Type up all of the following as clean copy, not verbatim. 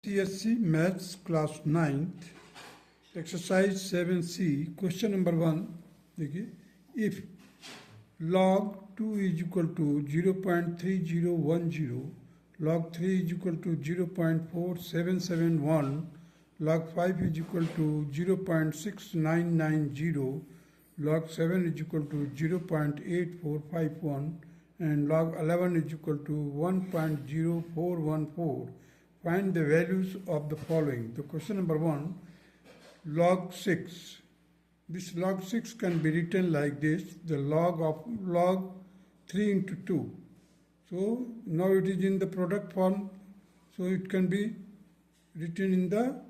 CSC Maths Class 9th Exercise 7C Question number 1 देखिए, if log 2 is equal to 0.3010, log 3 is equal to 0.4771, log 5 is equal to 0.6990, log 7 is equal to 0.8451, and log 11 is equal to 1.0414. Find the values of the following. The question number 1, log 6. This log 6 can be written like this, the log of log 3 into 2. So now it is in the product form, so it can be written in the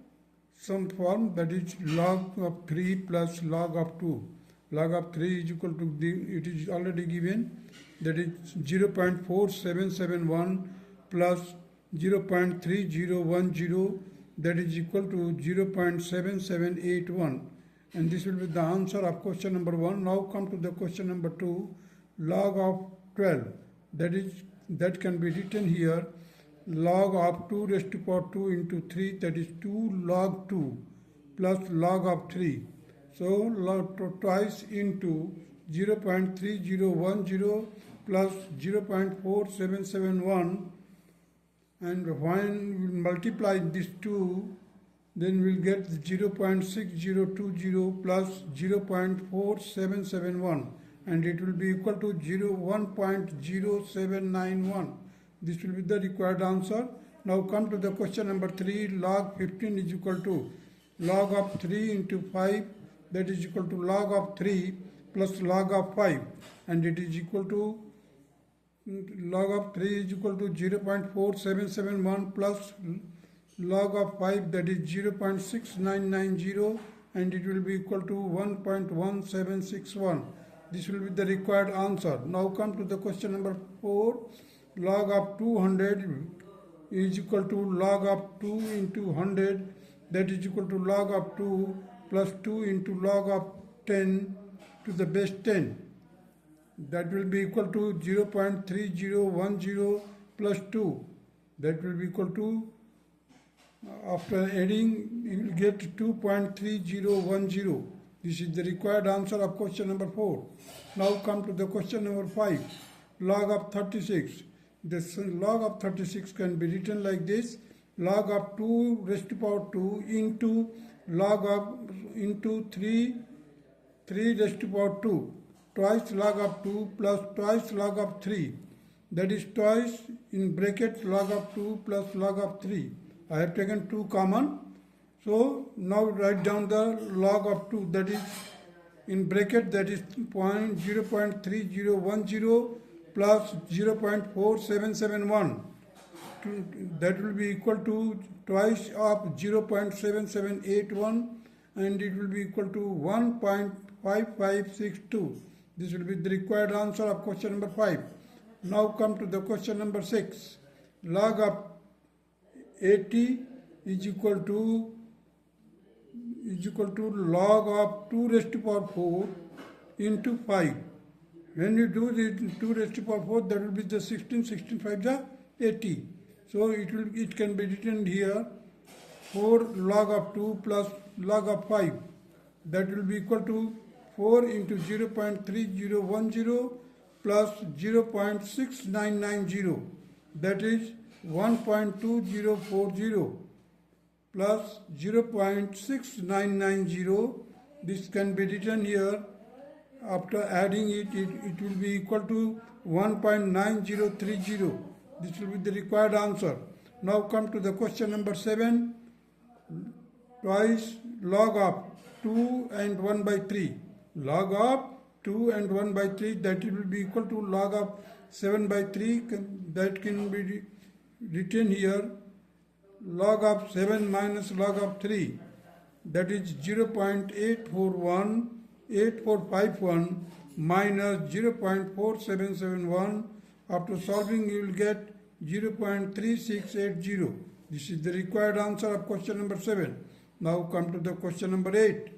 sum form, that is log of 3 plus log of 2. Log of 3 is equal to, it is already given, that is 0.4771 plus 0.3010, that is equal to 0.7781, and this will be the answer of question number 1. Now come to the question number 2, log of 12, that can be written here, log of 2 raised to power 2 into 3, that is 2 log 2 plus log of 3. So log twice into 0.3010 plus 0.4771, and when we multiply these two, then we'll get 0.6020 plus 0.4771, and it will be equal to 1.0791. This will be the required answer. Now come to the question number 3, log 15 is equal to log of 3 into 5, that is equal to log of 3 plus log of 5, and it is equal to log of 3 is equal to 0.4771 plus log of 5, that is 0.6990, and it will be equal to 1.1761. This will be the required answer. Now come to the question number 4. Log of 200 is equal to log of 2 into 100, that is equal to log of 2 plus 2 into log of 10 to the base 10. That will be equal to 0.3010 plus 2. That will be equal to, after adding, you will get 2.3010. This is the required answer of question number 4. Now come to the question number 5. Log of 36. This log of 36 can be written like this. Log of 2 raised to power 2 into log of into 3 raised to power 2. Twice log of 2 plus twice log of 3, that is twice in bracket log of 2 plus log of 3. I have taken 2 common. So now write down the log of 2, that is in bracket, that is 0.3010 plus 0.4771. That will be equal to twice of 0.7781, and it will be equal to 1.5562. This will be the required answer of question number 5. Now come to the question number 6. Log of 80 is equal to log of 2 raised to power 4 into 5. When you do the 2 raised to power 4, that will be the 16, 5 the 80. So it can be written here 4 log of 2 plus log of 5. That will be equal to 4 into 0.3010 plus 0.6990, that is 1.2040 plus 0.6990. This can be written here. After adding it will be equal to 1.9030. This will be the required answer. Now come to the question number 7. Twice log of 2 and 1 by 3. Log of 2 and 1 by 3, that it will be equal to log of 7 by 3. That can be written here. Log of 7 minus log of 3, that is 0.8451 minus 0.4771. After solving, you will get 0.3680. This is the required answer of question number 7. Now come to the question number 8.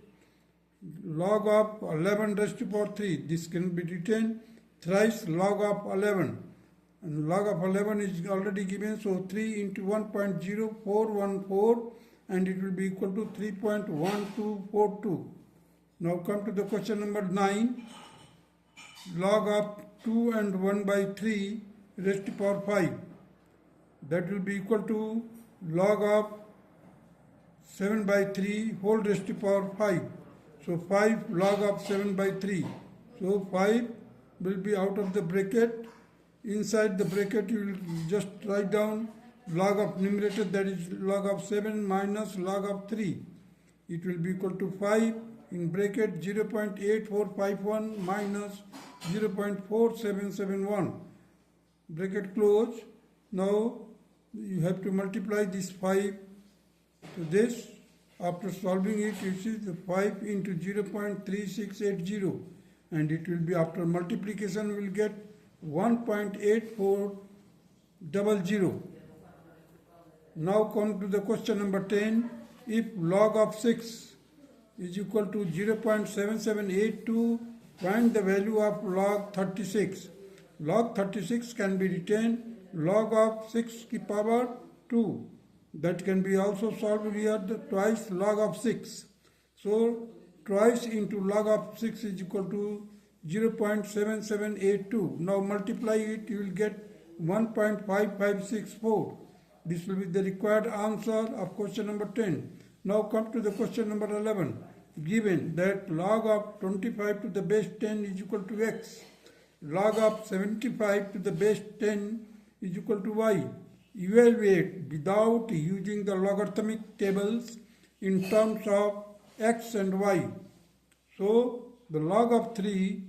Log of 11 raised to power 3. This can be written thrice log of 11. and log of 11 is already given, so 3 into 1.0414 and it will be equal to 3.1242. Now come to the question number 9. Log of 2 and 1 by 3 raised to power 5. That will be equal to log of 7 by 3 whole raised to power 5. So 5 log of 7 by 3. So 5 will be out of the bracket. Inside the bracket you will just write down log of numerator, that is log of 7 minus log of 3. It will be equal to 5 in bracket 0.8451 minus 0.4771. Bracket close. Now you have to multiply this 5 to this. After solving it, you see the 5 into 0.3680 and it will be, after multiplication, we will get 1.8400. Now come to the question number 10. If log of 6 is equal to 0.7782, find the value of log 36. Log 36 can be written log of 6 to the power 2. That can be also solved here, the twice log of 6. So twice into log of 6 is equal to 0.7782. Now multiply it, you will get 1.5564. This will be the required answer of question number 10. Now come to the question number 11. Given that log of 25 to the base 10 is equal to x, log of 75 to the base 10 is equal to y. Evaluate without using the logarithmic tables in terms of x and y. So the log of 3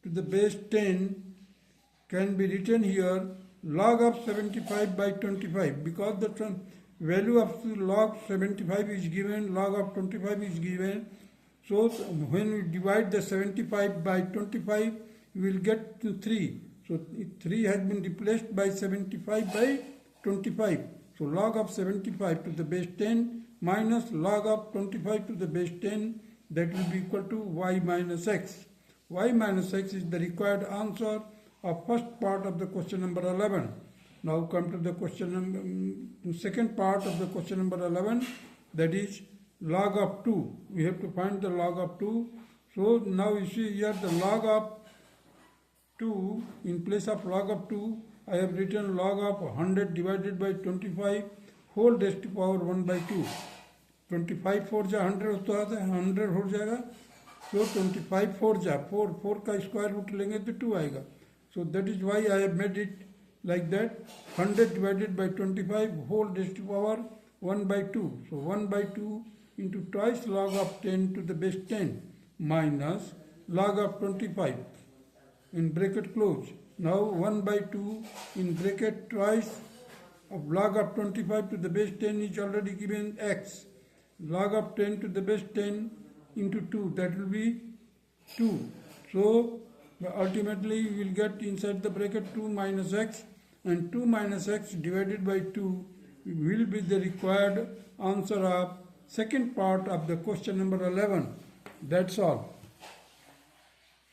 to the base 10 can be written here log of 75 by 25, because the value of log 75 is given, log of 25 is given. So when we divide the 75 by 25, we will get to 3. So 3 has been replaced by 75 by 25. So log of 75 to the base 10 minus log of 25 to the base 10, that will be equal to y minus x. Y minus x is the required answer of first part of the question number 11. Now come to the second part of the question number 11, that is log of 2. We have to find the log of 2. So now you see here the log of 2, in place of log of 2, I have written log of 100 divided by 25 whole raised to power 1 by 2. 25 4 जा 100 होता है, 100 हो जाएगा. So 25 4 जा 4 का square root लेंगे तो 2 आएगा. So that is why I have made it like that. 100 divided by 25 whole raised to power 1 by 2. So 1 by 2 into twice log of 10 to the base 10 minus log of 25 in bracket close. Now 1 by 2 in bracket twice of log of 25 to the base 10 is already given x. Log of 10 to the base 10 into 2, that will be 2. So ultimately you will get inside the bracket 2 minus x, and 2 minus x divided by 2 will be the required answer of second part of the question number 11. That's all.